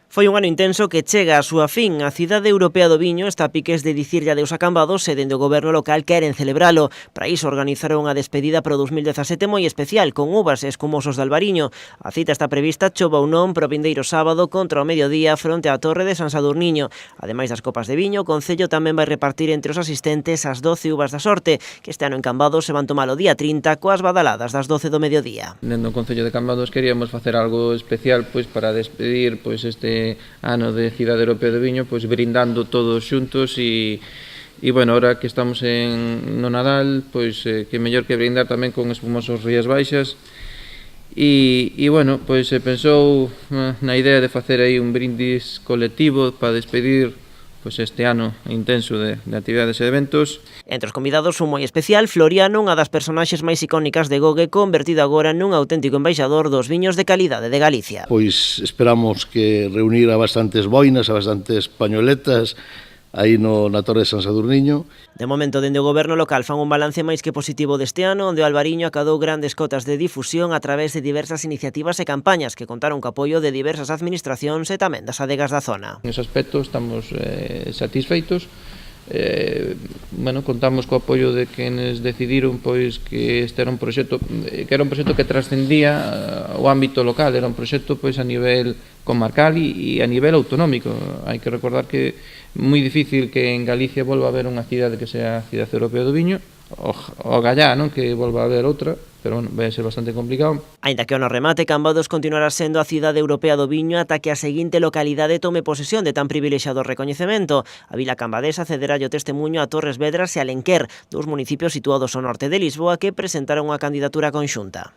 Foi un ano intenso que chega á súa fin. A cidade europea do viño está a piques de dicirlle adeus a Cambados e dende o goberno local queren celebralo. Para iso organizaron unha despedida para o 2017 moi especial, con uvas e escumosos de Albariño. A cita está prevista, chova ou non, para o vindeiro sábado contra o mediodía fronte á Torre de San Sadurniño. Ademais das copas de viño, o Concello tamén vai repartir entre os asistentes as 12 uvas da sorte, que este ano en Cambados se van tomar o día 30 coas badaladas das 12 do mediodía. Dentro do Concello de Cambados queríamos facer algo especial para despedir este ano de Cidade Europea do Viño, brindando todos xuntos e bueno, ahora que estamos no Nadal, que mellor que brindar tamén con espumosos Rías Baixas e bueno, se pensou na idea de facer aí un brindis colectivo para despedir este ano intenso de actividades e eventos. Entre os convidados un moi especial, Floriano, unha das personaxes máis icónicas de Gogue, convertido agora nun auténtico embaixador dos viños de calidade de Galicia. Pois esperamos que reunir a bastantes boinas, a bastantes pañoletas, aí na Torre de San Sadurniño. De momento, dende o goberno local fan un balance máis que positivo deste ano, onde o Albariño acadou grandes cotas de difusión a través de diversas iniciativas e campañas que contaron co apoio de diversas administracións e tamén das adegas da zona. Nese aspecto estamos satisfeitos. Contamos co apoio de quenes decidiron que este era un proxecto que trascendía o ámbito local, era un proxecto a nivel comarcal e a nivel autonómico. Hai que recordar que é moi difícil que en Galicia volva a haber unha cidade que sea a Cidade Europea do Viño, o gallá, que volva a haber outra, pero vai ser bastante complicado. Aínda que ao no remate, Cambados continuará sendo a Cidade Europea do Viño ata que a seguinte localidade tome posesión de tan privilexiado recoñecemento. A vila cambadesa cederá o testemunho a Torres Vedras e Alenquer, dous municipios situados ao norte de Lisboa que presentaron unha candidatura conxunta.